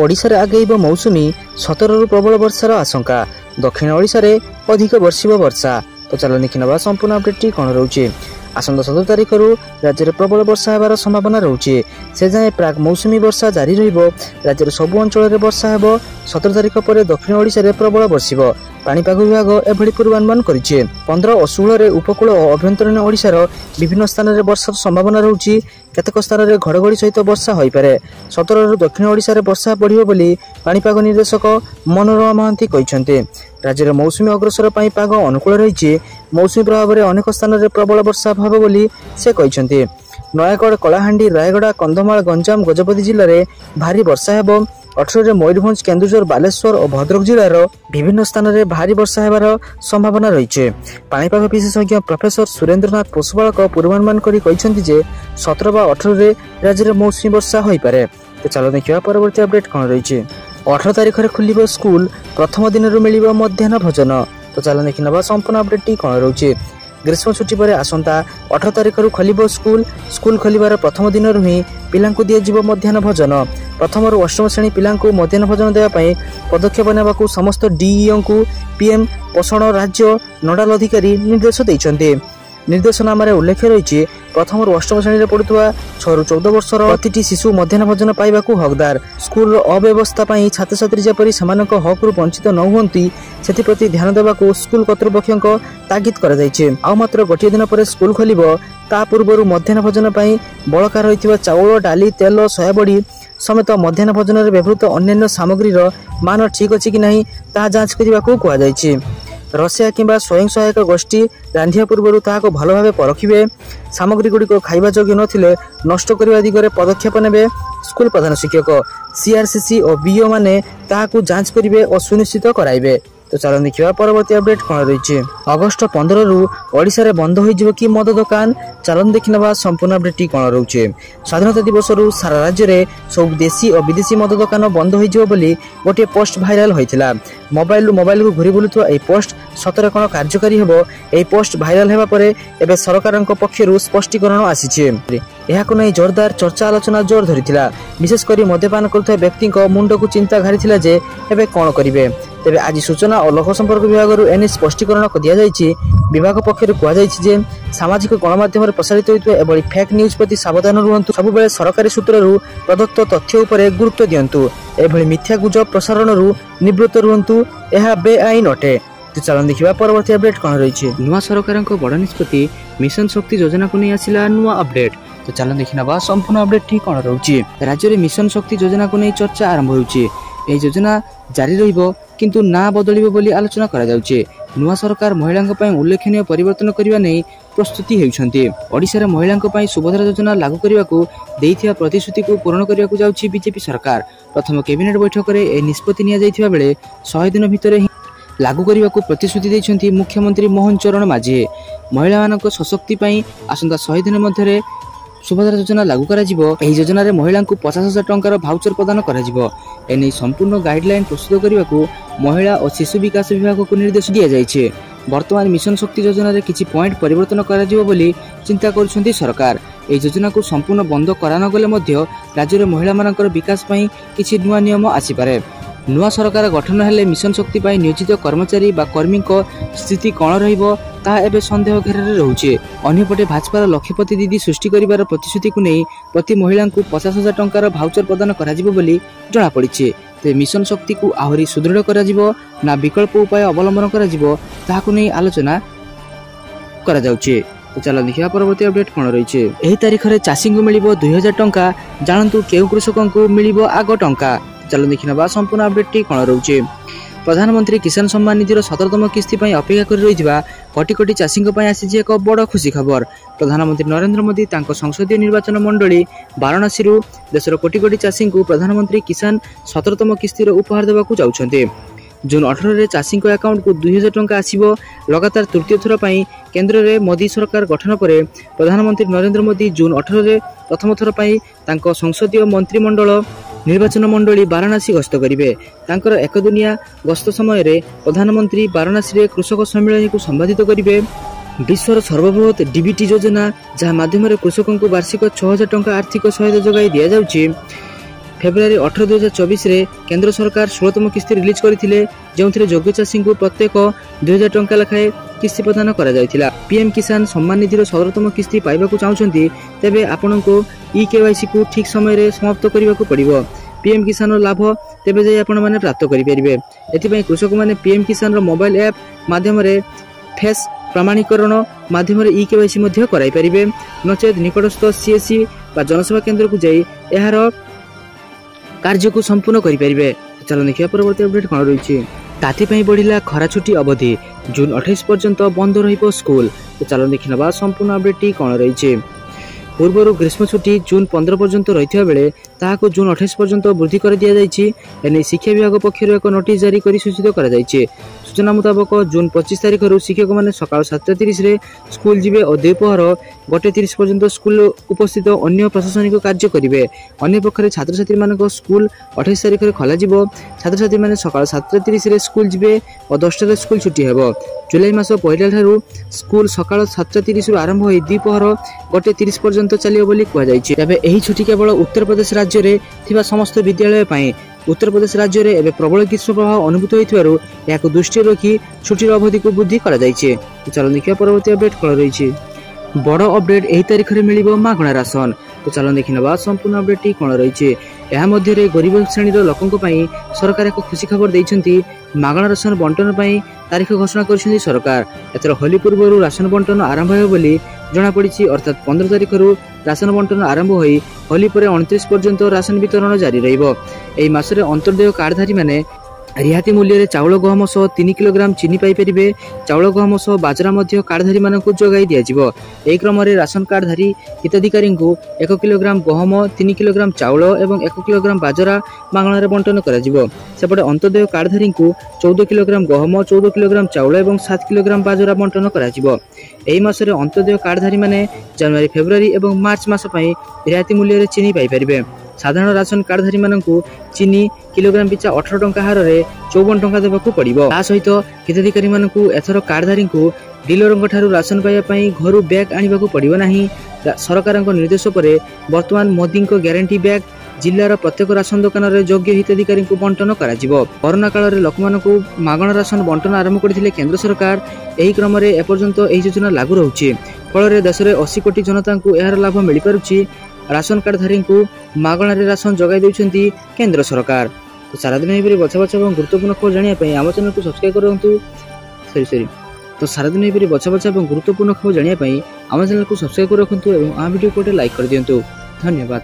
ओडिशारे आगेब मौसुमी 17 रु प्रबल वर्षार आशंका। दक्षिण ओडिशारे अधिक वर्षिब वर्षा। तो चलो देखि नबा संपूर्ण अपडेट कौन रोचे। आसंता 17 तारिख रु राज्य में प्रबल वर्षा होबार संभावना रोचे। से जाए प्राग मौसुमी वर्षा जारी रहिबो। राज्य सबु अंचल में वर्षा हेबो। 17 तारिख पर दक्षिण ओडिशा रे प्रबल वर्षिबो। पाणीपाग विभाग एभली पूर्वानुमान करिছে। 15 और 16 रे उपकूल और अभ्यंतरीण ओडिशार विभिन्न स्थान में वर्षार संभावना रोचे। केतक स्थान में घड़घड़ी सहित वर्षा हो पारे। 17 रु दक्षिण ओडिशा रे वर्षा बढ़िबो बोली पाणीपाग निर्देशक मनोरमा महांती कहिसंते। राज्य में मौसुमी अग्रसर पाई पाग अनुकूल रही। मौसुमी प्रभाव में अनेक स्थान में प्रबल वर्षा भाव बोली से कहिसंते। नयागढ़, कलाहांडी, रायगड़ा, कंधमाल, गंजाम, गजपति जिले में भारी वर्षा हेबो। 18 रे मयूरभंज, केन्दुझर, बालेश्वर और भद्रक जिलार विभिन्न स्थान में भारी वर्षा हेबार संभावना रही। पाणीपाग विशेषज्ञ प्रोफेसर सुरेंद्रनाथ पोषपालक पूर्वानुमान करी कहिसंती जे 17 व 18 रे राज्य में मौसुमी वर्षा हो पारे। तो चलो देखिए परवर्ती अपडेट कौन रही। 18 तारिख में खुलिबो स्कूल। प्रथम दिन मिलिबो मध्याह्न भोजन। तो चलो देखि नबा संपूर्ण अपडेट कौन रही। ग्रीष्म छुट्टी पर आसंता 18 तारिख रु खोलिबो स्कूल। स्कूल खोलिबार प्रथम दिन रु ही पिलांकु दिया मध्याह्न भोजन। प्रथम रु अष्टम श्रेणी पिलांकु मध्याह्न भोजन देवा पई पदक्षेप नेबाकू समस्त डीईओ को पीएम पोषण राज्य नोडाल अधिकारी निर्देश दैछन्ते। निर्देशनामा उल्लेख रही। प्रथम रु अष्टम श्रेणी पढ़ुवा 6 रु 14 वर्षर प्रतिटी शिशु मध्याह्न भोजन पाइबाकू हकदार। स्कूल अव्यवस्था छात्र छात्री जेपरी सेमानक हक रु वंचित न हुअंती सेथिप्रति ध्यान देबाकू स्कूल कर्तृपक्षक तागिद करा जायछि। आ मात्र गोटे दिन पर स्कूल खोलिबो। ता पूर्व मध्याह्न भोजन पाई बळका रहितबा चाउल, डाली, तेल, सोयाबड़ी समेत मध्याह्न भोजन में व्यवहृत अन्य सामग्री मान ठीक अच्छी कि नहीं ता जांच करने को कहुई। रसिया किंबा स्वयं सहायक गोष्ठी रांधिया पूर्व ताको भल भाव परखिबे। सामग्री गुड़िक खाइबा योग्य नथिले नष्ट करने दिगरे पदक्षेप नेबे। स्कूल प्रधान शिक्षक, सीआरसीसी और बीओ माने ताको जांच करिवे और सुनिश्चित कराइबे। तो चलो देखिए परवर्ती अपडेट कौन रही। अगस्ट 15 रु ओडिशा रे बंद हो कि मद दुकान। चलन देखि नबा संपूर्ण अपडेट कौन रोचे। स्वाधीनता दिवस रु सारा राज्य में सब देशी और विदेशी मद दुकान बंद हो बोली गोटे पोस्ट भाइराल होइथिला। मोबाइल को घुरी बुलुथुवा ए पोस्ट सतरे कौन कार्यकारी हेबो। ए पोस्ट भाइराल हेबा परे एबे सरकारक पक्षरु स्पष्टीकरण आसीछि। एहाको नै जोरदार चर्चा आलोचना जोर धरिथिला। विशेषकर मद्यपान करुवा व्यक्ति मुंड को चिंता घारिथिला जे एबे कौन करिवे। तेबे आज सूचना और लोक संपर्क विभाग एने स्पष्टीकरण दिया जायछि। विभाग पक्षर कहुई जे सामाजिक गणमाध्यम प्रसारित होइतबा एबळी फेक न्यूज प्रति सावधान रुहंतु। सबु बेले सरकारी सूत्ररु प्रदत्त तथ्य उपरे गुरुत्व दियंतु। एभଳି मिथ्या गुजब प्रसारण रु निवृत्त रुहंतु। एहा बेआईन अटे। तो चलन देखिबा परवर्ती अपडेट कौन रही। नुआ सरकारक बड़ निष्पत्ति मिशन शक्ति योजना को नहीं आसिला नुआ अपडेट। तो चलन देखिनबा संपूर्ण अपडेट ठीक कौन रही। राज्य में मिशन शक्ति योजना को नहीं चर्चा आरंभ होउछि। ए योजना जारी रहिबो किंतु ना बदलिबो बोली आलोचना करा जाउछि। नुआ सरकार महिलांक पय उल्लेखनीय परिवर्तन करिवा नै प्रस्तुति हेउछन्ते। ओडिसा रे महिलांक पय सुभद्रा योजना लागू करिवाकू देइथिया प्रतिश्रुति को पूर्ण करिवाकू जाउछि बीजेपी सरकार। प्रथम कैबिनेट बैठक रे ए निष्पत्ति निया जाइथिबा बेले 100 दिन भितरे लागू करिवाकू प्रतिश्रुति दैछन्ति मुख्यमंत्री मोहन चरण माझी। महिला मानक सशक्ति पय आसंता 100 दिन मध्ये सुभद्रा योजना लागू करा जिवो। एही योजना रे महिला को 50,000 टंकार भाउचर प्रदान करा जिवो। एने संपूर्ण गाइडलाइन प्रस्तुत करिवाकू महिला और शिशु विकास विभाग को निर्देश दिया जायछि। वर्तमान मिशन शक्ति योजना रे किछि पॉइंट परिवर्तन करा जिवो बोली चिंता करछन्ती सरकार। ए योजना को संपूर्ण बंद करा न गले मध्ये राज्य रे महिला मानकर विकास पई किछि नुवा नियम आसी पारे। नुआ सरकार गठन हेले मिशन शक्ति पई नियोजित कर्मचारी बा कर्मी को स्थिति कौन रहिबो ता एबे संदेह घेरे रहुछि। अन्यपटे भाजपार लक्षपति दीदी सृष्टि करिवार प्रतिश्रुति को नहीं प्रति महिला को 50,000 टंकार भाउचर प्रदान करा जिवो बोली जणा पड़िछि। ते मिशन शक्ति को आहुरी सुदृढ़ करा जिवो ना विकल्प उपाय अवलंबन करा जिवो ताहाकु नै आलोचना करा जाउछि। तो चलो देखिया परवर्ती अपडेट कौन रही। एही तारिख रे चाषी को मिलिबो 2000 टंका। जानतु केउ कृषकों को मिलिबो आगो टंका। चलो देखिनबा संपूर्ण अपडेट कौन रही। प्रधानमंत्री किसान सम्मान निधिर 17तम किस्ती पई अपेक्षा कर रहितबा कोटी कोटी चाषी पई आसीछि एक बड़ खुशी खबर। प्रधानमंत्री नरेंद्र मोदी तांको संसदीय निर्वाचन मंडली वाराणसी रु देशर कोटी कोटी चाषी को प्रधानमंत्री किसान 17तम किस्ती उपहार देबाकू जाउछन्ते। जून 18 रे चाषी अकाउंट को 2000 टंका आसीबो। लगातार तृतीय थर पई केंद्र रे मोदी सरकार गठन परे प्रधानमंत्री नरेंद्र मोदी जून 18 रे प्रथम थर पई तांको संसदीय मंत्रिमंडल निर्वाचन मंडली वाराणसी गस्त करिवे। तांकर एक दुनिया गस्त समय रे प्रधानमंत्री वाराणसी रे कृषक सम्मेलन को संबोधित करिवे। विश्वर सर्वबृहत डीबीटी योजना जहाँ माध्यम कृषकों को वार्षिक 6000 टंका आर्थिक सहायता जोगाई दिया जाउछि। फेब्रुआरी 18 2024 रे केंद्र सरकार 16तम किस्ती रिलीज करथिले जेउथिरे योग्य चाषी को प्रत्येक 2000 टंका लखाए किस्ती प्रदान करा जायथिला। पीएम किसान सम्मान निधिर 17तम किस्ती पाइबाकू चाहुचंती तेबे आपनको ई-केवाईसी को ठीक समय रे समाप्त करिबाकू पड़िबो। पीएम किसान लाभ तेबे जाय आपण माने प्राप्त करि परिबे। एथिपई कृषक माने पीएम किसान रो मोबाइल ऐप माध्यम रे फेस प्रमाणीकरण माध्यम रे ई-केवाईसी मध्ये कराई परिबे। नचेत निकटस्थ सीएससी बा जनसेवा केंद्र को जाई एहार कार्य को संपूर्ण करि परिबे। चलो देखिया परवर्ती अपडेट कोन रहिछि। ताती पई बढ़िला खरा छुट्टी अवधि जून 28 पर्यंत बंद रहिबो स्कूल। तो चलो देखिनबा संपूर्ण अपडेट कोन रहिछि। पूर्व ग्रीष्म छुट्टी जून 15 पर्यंत रही बेले ताहाको जून 28 पर्यंत वृद्धि कर दिया जायछि। एने शिक्षा विभाग पक्षर एक नोटिस जारी करी सूचित करा जायछि। सूचना मुताबक जून 25 तारिख रु शिक्षक माने सकाळ 7:30 रे स्कूल जिबे और दोपहर 1:30 पर्यंत स्कूल उपस्थित अन्य प्रशासनिक कार्य करिवे। अन्य पक्षरे छात्र छात्री मानक स्कूल 28 तारिख रे खोला जिवो। छात्र छात्री माने सकाळ 7:30 रे स्कूल जिबे और 10 रे स्कूल छुट्टी हेबो। जुलाई मास पहिला ठारू स्कूल सकाळ 7:30 रु आरंभ होई दोपहर 1:30 पर्यंत चलियो बोली कुआ जायछि। तबे एही छुट्टी केवल उत्तर प्रदेश राज्य रे थिबा समस्त विद्यालय पई। उत्तर प्रदेश राज्य रे एबे प्रबल ग्रीष्म प्रभाव अनुभूत होइथिबारु याको दृष्टि रखी छुट्टीर अवधि को वृद्धि करा जायछि। चलो देखिया परवर्ती अपडेट कोन रहिछि। बड़ अपडेट एही तारिख रे मिलिबो मागणा राशन। तो चलो देखिनबा संपूर्ण अपडेट कोन रहिछि। एहा मध्ये रे गरीब श्रेणी रो लोकन को पई सरकार एक खुशी खबर दैछंती। मागणा राशन बंटन पई तारीख घोषणा करछंती सरकार। एतर होली पूर्वरु राशन बंटन आरंभ हो बोली जना पड़िछि। अर्थात 15 तारिख रु राशन बंटन आरंभ होई होली परे 29 पर्यंत राशन वितरण जारी रहिबो। एही मासरे अंतर्देय कार्डधारी माने रिहाती मूल्य रे चाउल गहम सह 3 किलोग्राम चीनी पाई परिबे। चाउल गहम सह बाजरा मध्य कार्डधारी मानकु जोगाई दिया जिवो। एही क्रम रे राशन कार्डधारी हिताधिकारी को 1 किलोग्राम गहम 3 किलोग्राम चाउल एवं 1 किलोग्राम बाजरा मागणा रे बंटन करा जिवो। सेपटे अंतर्देय कार्डधारी को 14 किलोग्राम गहम 14 किलोग्राम चाउल एवं 7 किलोग्राम बाजरा बंटन करा जिवो। एही मासरे अंतर्देय कार्डधारी माने जनवरी फेब्रुआरी एवं मार्च मास पई रिहाती मूल्य रे चीनी पाई परिबे। साधारण राशन कार्डधारी मानकु चीनी किलोग्राम पिछा 18 टंका हार रे 54 टंका देबाकू पड़िबो। ता सहित हिताधिकारी मानकु एथर कार्डधारी को डीलरंग ठारू राशन पाइबा पई घरु बैग आनिबाकू पड़िबो नाही। सरकारक निर्देश परे वर्तमान मोदी को ग्यारंटी बैग जिल्लार प्रत्येक राशन दुकान रे योग्य हिताधिकारी को बंटन करा जिवो। कोरोना काल रे लोकमानकु मागणा राशन बंटन आरंभ करथिले केंद्र सरकार। एही क्रम रे एपर्यंत एही योजना लागू रहउछि। फल रे देश रे 80 कोटी जनता को एहार लाभ मिलि पारुछि। राशन कार्डधारी को मागणा रे राशन जगाई देउछंती केंद्र सरकार। तो सारा दिन एबरे बछा बछा एवं गुरुत्वपूर्ण खबर जानिया पई आम चैनल को सब्सक्राइब करंतु। तो सारा दिन एबरे बछा बछा एवं गुरुत्वपूर्ण खबर जानिया पई आम चैनल को सब्सक्राइब कर रखंतु एवं आ वीडियो को लाइक कर दियंतु। धन्यवाद।